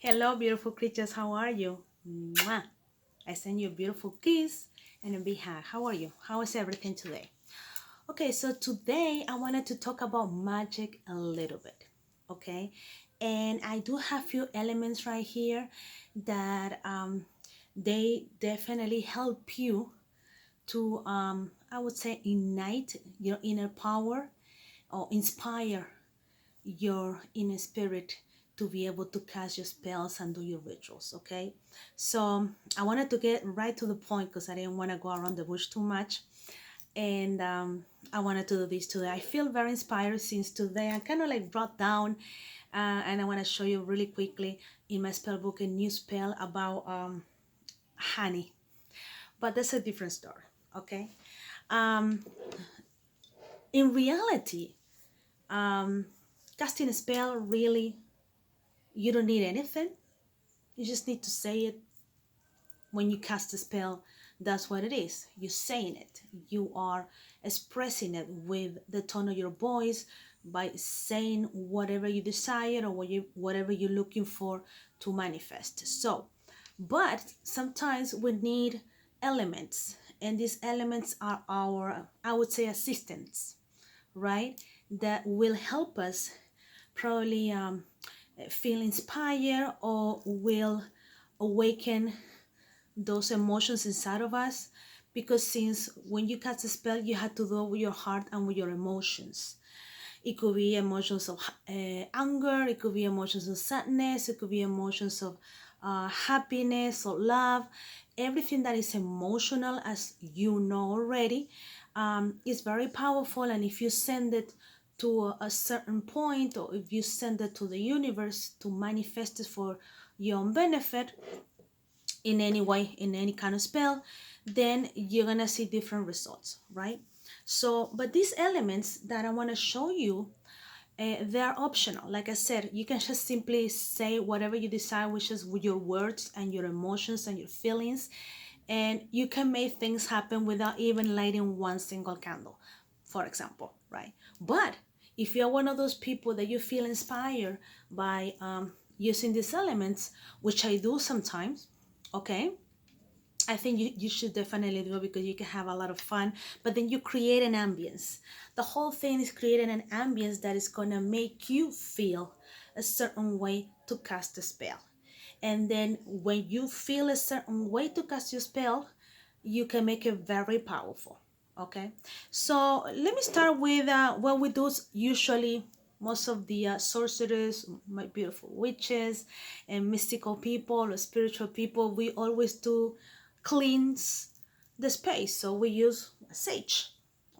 Hello, beautiful creatures. How are you? Mwah. I send you a beautiful kiss and a big hug. How are you? How is everything today? Okay, so today I wanted to talk about magic a little bit. Okay, and I do have few elements right here that they definitely help you to I would say ignite your inner power or inspire your inner spirit to be able to cast your spells and do your rituals. Okay, so I wanted to get right to the point because I didn't want to go around the bush too much, and I wanted to do this today. I feel very inspired since today I kind of like brought down and I want to show you really quickly in my spell book a new spell about honey, but that's a different story. Okay, um, in reality, um, casting a spell really, you don't need anything. You just need to say it when you cast a spell. That's what it is. You're saying it. You are expressing it with the tone of your voice by saying whatever you desire or whatever you're looking for to manifest. So, but sometimes we need elements, and these elements are our, I would say, assistants, right? That will help us probably feel inspired or will awaken those emotions inside of us, because since when you cast a spell you have to do it with your heart and with your emotions. It could be emotions of anger, it could be emotions of sadness, it could be emotions of happiness or love. Everything that is emotional, as you know already, is very powerful. And if you send it to a certain point, or if you send it to the universe to manifest it for your own benefit, in any way, in any kind of spell, then you're gonna see different results, right? So, but these elements that I want to show you, they're optional. Like I said, you can just simply say whatever you desire, which is with your words and your emotions and your feelings, and you can make things happen without even lighting one single candle, for example, right? But if you're one of those people that you feel inspired by using these elements, which I do sometimes, okay, I think you should definitely do it because you can have a lot of fun. But then you create an ambience. The whole thing is creating an ambience that is going to make you feel a certain way to cast a spell. And then when you feel a certain way to cast your spell, you can make it very powerful. Okay, so let me start with what we do usually. Most of the sorcerers, my beautiful witches and mystical people or spiritual people, we always do cleanse the space. So we use sage.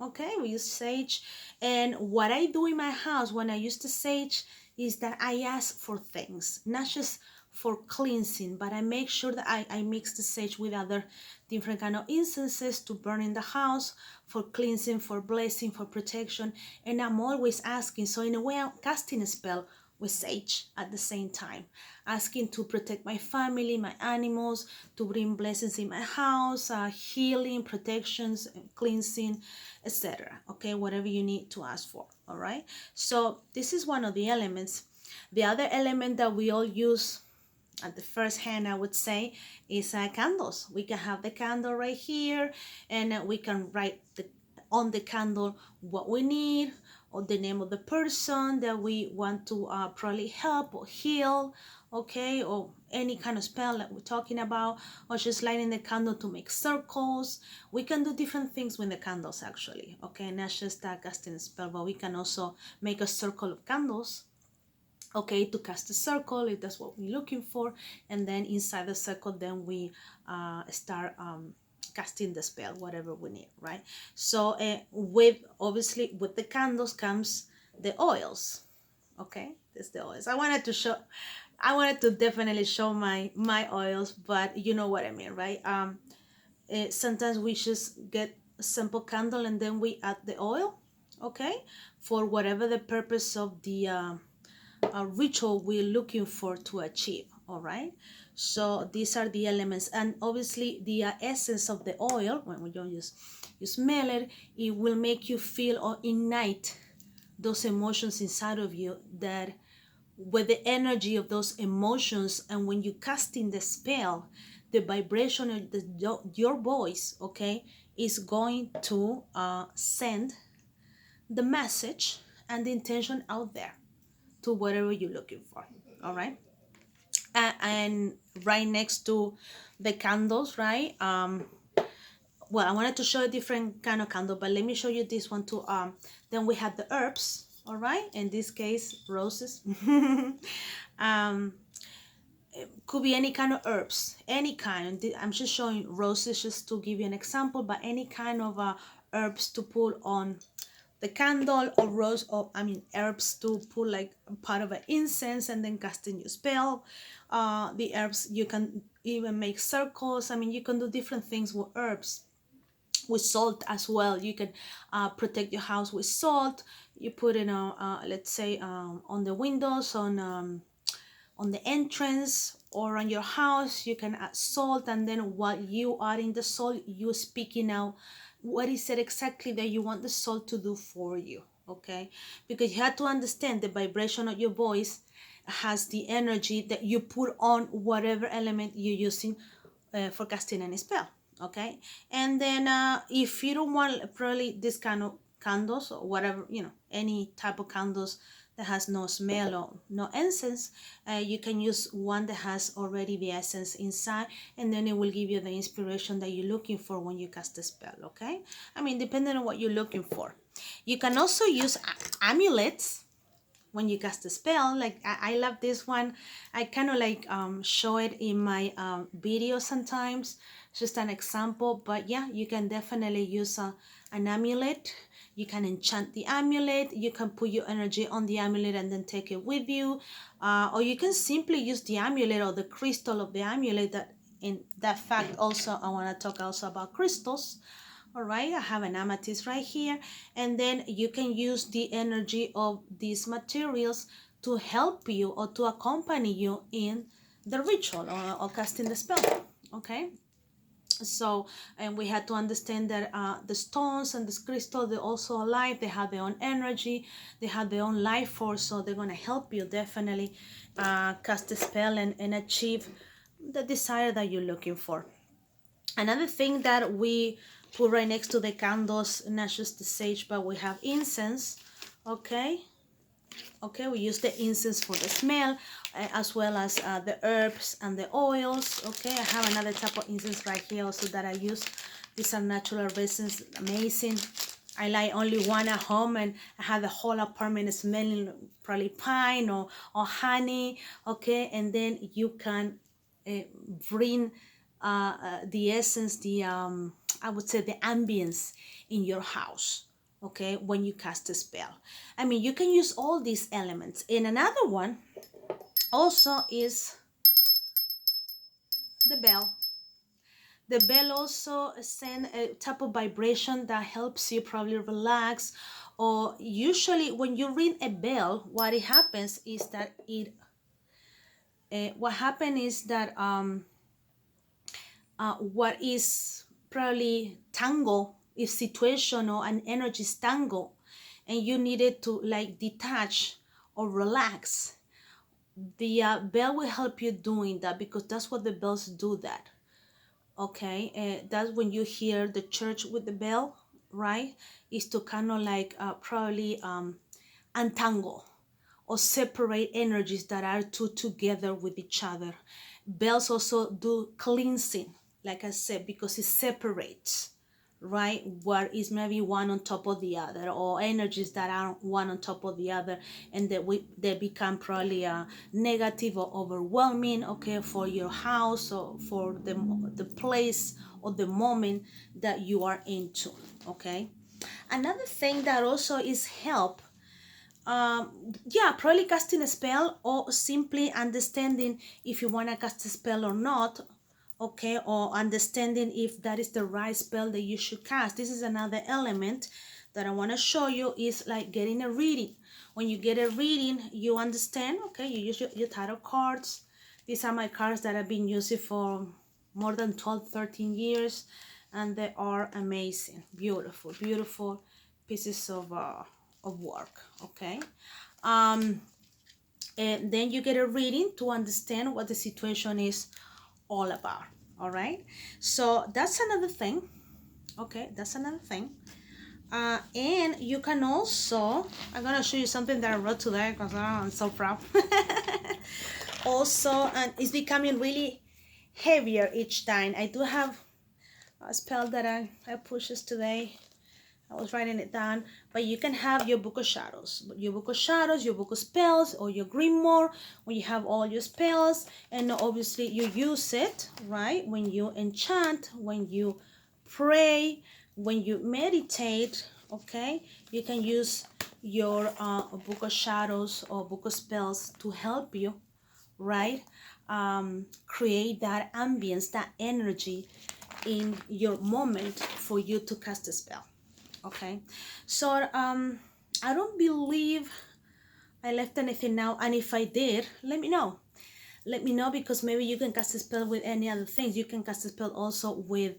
Okay, we use sage. And what I do in my house when I use the sage is that I ask for things, not just for cleansing, but I make sure that I mix the sage with other different kind of incenses to burn in the house for cleansing, for blessing, for protection. And I'm always asking. So in a way, I'm casting a spell with sage at the same time, asking to protect my family, my animals, to bring blessings in my house, healing, protections, cleansing, etc. Okay, whatever you need to ask for. All right, so this is one of the elements. The other element that we all use at the first hand, I would say, is candles. We can have the candle right here, and we can write on the candle what we need, or the name of the person that we want to probably help or heal, okay, or any kind of spell that we're talking about, or just lighting the candle to make circles. We can do different things with the candles, actually, okay, not just casting a spell, but we can also make a circle of candles, okay, to cast a circle if that's what we're looking for. And then inside the circle, then we start casting the spell, whatever we need, right? So with, obviously, with the candles comes the oils. Okay, that's the oils. I wanted to definitely show my oils, but you know what I mean, right? Sometimes we just get a simple candle and then we add the oil, okay, for whatever the purpose of the ritual we're looking for to achieve. All right, so these are the elements, and obviously the essence of the oil, when we don't you smell it, it will make you feel or ignite those emotions inside of you that with the energy of those emotions. And when you casting the spell, the vibration of your voice, okay, is going to send the message and the intention out there to whatever you're looking for. All right. And right next to the candles, right, well, I wanted to show a different kind of candle, but let me show you this one too. Then we have the herbs, all right, in this case roses. um could be any kind of herbs, any kind. I'm just showing roses just to give you an example, but any kind of herbs to put on the candle, or rose, or I mean herbs to put like part of an incense and then casting your spell. The herbs, you can even make circles. I mean, you can do different things with herbs. With salt as well, you can protect your house with salt. You put in a let's say on the windows, on the entrance, or on your house, you can add salt, and then while you are in the salt, you speaking out what is it exactly that you want the salt to do for you. Okay, because you have to understand the vibration of your voice has the energy that you put on whatever element you're using for casting any spell. Okay, and then if you don't want probably this kind of candles or whatever, you know, any type of candles that has no smell or no essence, you can use one that has already the essence inside, and then it will give you the inspiration that you're looking for when you cast a spell. Okay, I mean, depending on what you're looking for. You can also use amulets when you cast a spell. Like I love this one. I kind of like show it in my videos sometimes, just an example. But yeah, you can definitely use an amulet. You can enchant the amulet. You can put your energy on the amulet and then take it with you, or you can simply use the amulet or the crystal of the amulet. That in that fact also I want to talk also about crystals. All right, I have an amethyst right here, and then you can use the energy of these materials to help you or to accompany you in the ritual, or casting the spell. Okay, so, and we had to understand that the stones and this crystal, they're also alive. They have their own energy, they have their own life force, so they're going to help you definitely cast the spell and achieve the desire that you're looking for. Another thing that we put right next to the candles, not just the sage, but we have incense. Okay, okay, we use the incense for the smell, as well as the herbs and the oils. Okay, I have another type of incense right here also that I use. These are natural resins, amazing. I light only one at home, and I have the whole apartment smelling probably pine or honey. Okay, and then you can bring the essence, the I would say the ambience in your house. Okay, when you cast a spell, I mean, you can use all these elements. And another one also is the bell. The bell also send a type of vibration that helps you probably relax. Or usually when you ring a bell, what it happens is that what happens is that what is probably tango is situation or an energy is tango, and you needed to like detach or relax. The bell will help you doing that, because that's what the bells do that. Okay, that's when you hear the church with the bell, right, is to kind of like probably untangle or separate energies that are two together with each other. Bells also do cleansing, like I said, because it separates, right, what is maybe one on top of the other, or energies that are one on top of the other, and that they become probably negative or overwhelming, okay, for your house or for the place or the moment that you are into. Okay, another thing that also is help, yeah, probably casting a spell, or simply understanding if you want to cast a spell or not. Okay, or understanding if that is the right spell that you should cast. This is another element that I want to show you, is like getting a reading. When you get a reading, you understand. Okay, you use your tarot cards. These are my cards that I've been using for more than 12-13 years, and they are amazing, beautiful, beautiful pieces of work. Okay, um and then you get a reading to understand what the situation is all about. All right, so that's another thing. Okay, that's another thing. And you can also, I'm gonna show you something that I wrote today because I'm so proud. Also, and it's becoming really heavier each time. I do have a spell that I pushes today. I was writing it down, but you can have your book of shadows, your book of spells, or your grimoire, when you have all your spells, and obviously you use it, right? When you enchant, when you pray, when you meditate, okay? You can use your book of shadows or book of spells to help you, right? Create that ambience, that energy in your moment for you to cast a spell. Okay, so I don't believe I left anything now, and if I did, let me know. Let me know, because maybe you can cast a spell with any other things. You can cast a spell also with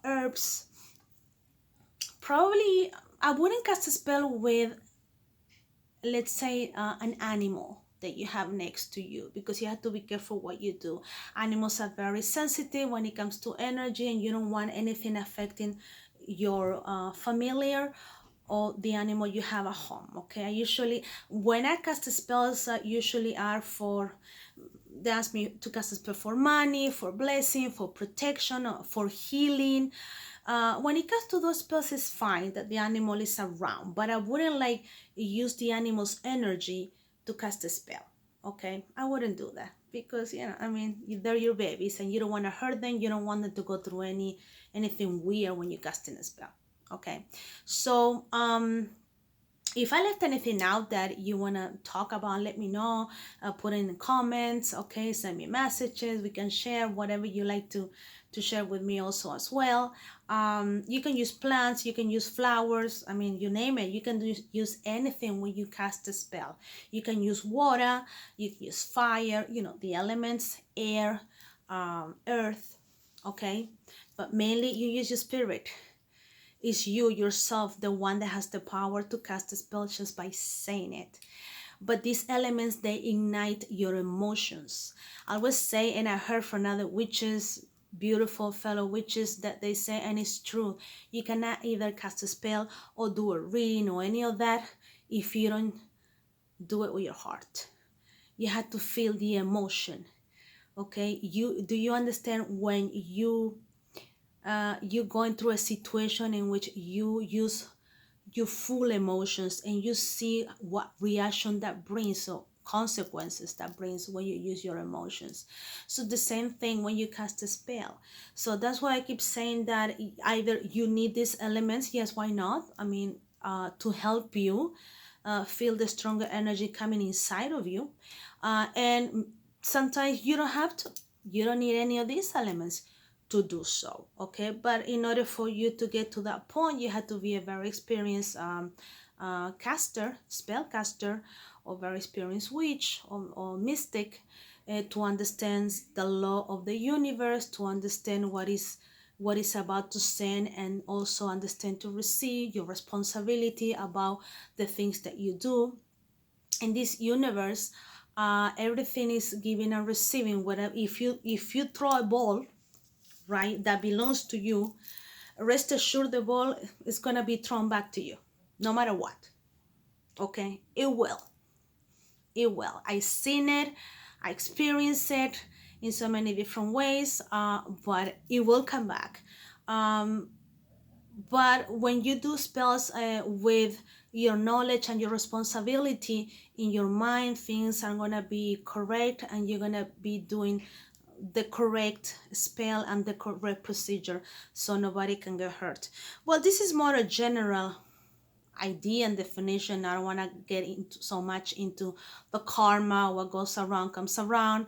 herbs. Probably I wouldn't cast a spell with, let's say, an animal that you have next to you, because you have to be careful what you do. Animals are very sensitive when it comes to energy, and you don't want anything affecting your familiar or the animal you have at home. Okay, I usually, when I cast spells, usually are for, they ask me to cast a spell for money, for blessing, for protection, or for healing. When it comes to those spells, it's fine that the animal is around, but I wouldn't like use the animal's energy to cast a spell. Okay, I wouldn't do that, because I mean, they're your babies and you don't want to hurt them. You don't want them to go through anything weird when you're casting a spell. Okay, so if I left anything out that you want to talk about, let me know. Put in the comments. Okay, send me messages. We can share whatever you like to share with me also as well. You can use plants, you can use flowers, I mean, you name it. You can use anything when you cast a spell. You can use water, you can use fire, the elements, air, earth. Okay, but mainly you use your spirit. Is you yourself the one that has the power to cast a spell just by saying it. But these elements, they ignite your emotions. I always say, and I heard from other witches, beautiful fellow witches, that they say, and it's true, you cannot either cast a spell or do a reading or any of that if you don't do it with your heart. You have to feel the emotion. Okay, do you understand when you're going through a situation in which you use your full emotions and you see what reaction that brings, or consequences that brings when you use your emotions? So the same thing when you cast a spell. So that's why I keep saying that either you need these elements, yes, why not, I mean, to help you feel the stronger energy coming inside of you, and sometimes you don't have to, you don't need any of these elements to do so. Okay, but in order for you to get to that point, you have to be a very experienced caster, spell caster, or very experienced witch, or mystic, to understand the law of the universe, to understand what is about to send, and also understand to receive your responsibility about the things that you do in this universe. Everything is giving and receiving. Whatever, if you throw a ball, right, that belongs to you, rest assured the ball is gonna be thrown back to you, no matter what. Okay, it will. I seen it, I experienced it in so many different ways, but it will come back. But when you do spells with your knowledge and your responsibility in your mind, things are gonna be correct, and you're gonna be doing the correct spell and the correct procedure, so nobody can get hurt. Well, this is more a general idea and definition. I don't want to get into so much into the karma, what goes around comes around.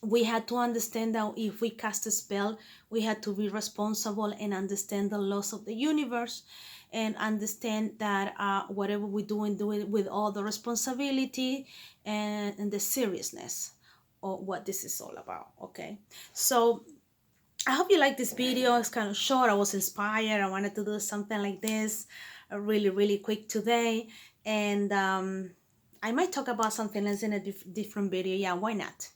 We had to understand that if we cast a spell, we had to be responsible and understand the laws of the universe, and understand that whatever we do it with all the responsibility and the seriousness of what this is all about. Okay, so I hope you like this video. It's kind of short. I was inspired. I wanted to do something like this really quick today, and I might talk about something else in a different video. Yeah, why not?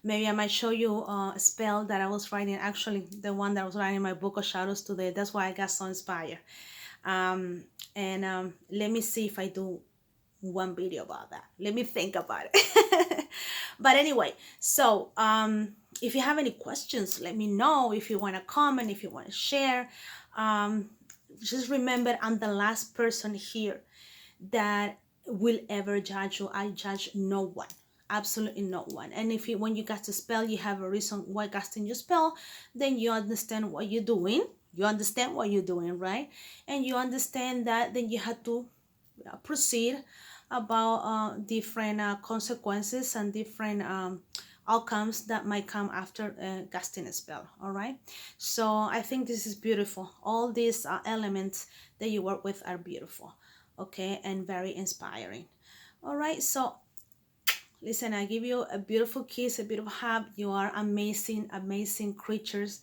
Maybe I might show you a spell that I was writing, actually the one that I was writing in my book of shadows today. That's why I got so inspired. And let me see if I do one video about that. Let me think about it. But anyway, so if you have any questions, let me know. If you want to comment, if you want to share, just remember, I'm the last person here that will ever judge you. I judge no one, absolutely no one. And if you, when you cast a spell, you have a reason why casting your spell, then you understand what you're doing. You understand what you're doing, right? And you understand that then you have to proceed about different consequences and different outcomes that might come after casting a spell. All right, so I think this is beautiful. All these elements that you work with are beautiful, okay, and very inspiring. All right, so listen, I give you a beautiful kiss, a beautiful hug. You are amazing, amazing creatures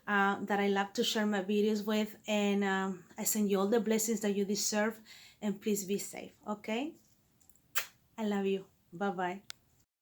that I love to share my videos with, and I send you all the blessings that you deserve, and please be safe, okay? I love you. Bye bye.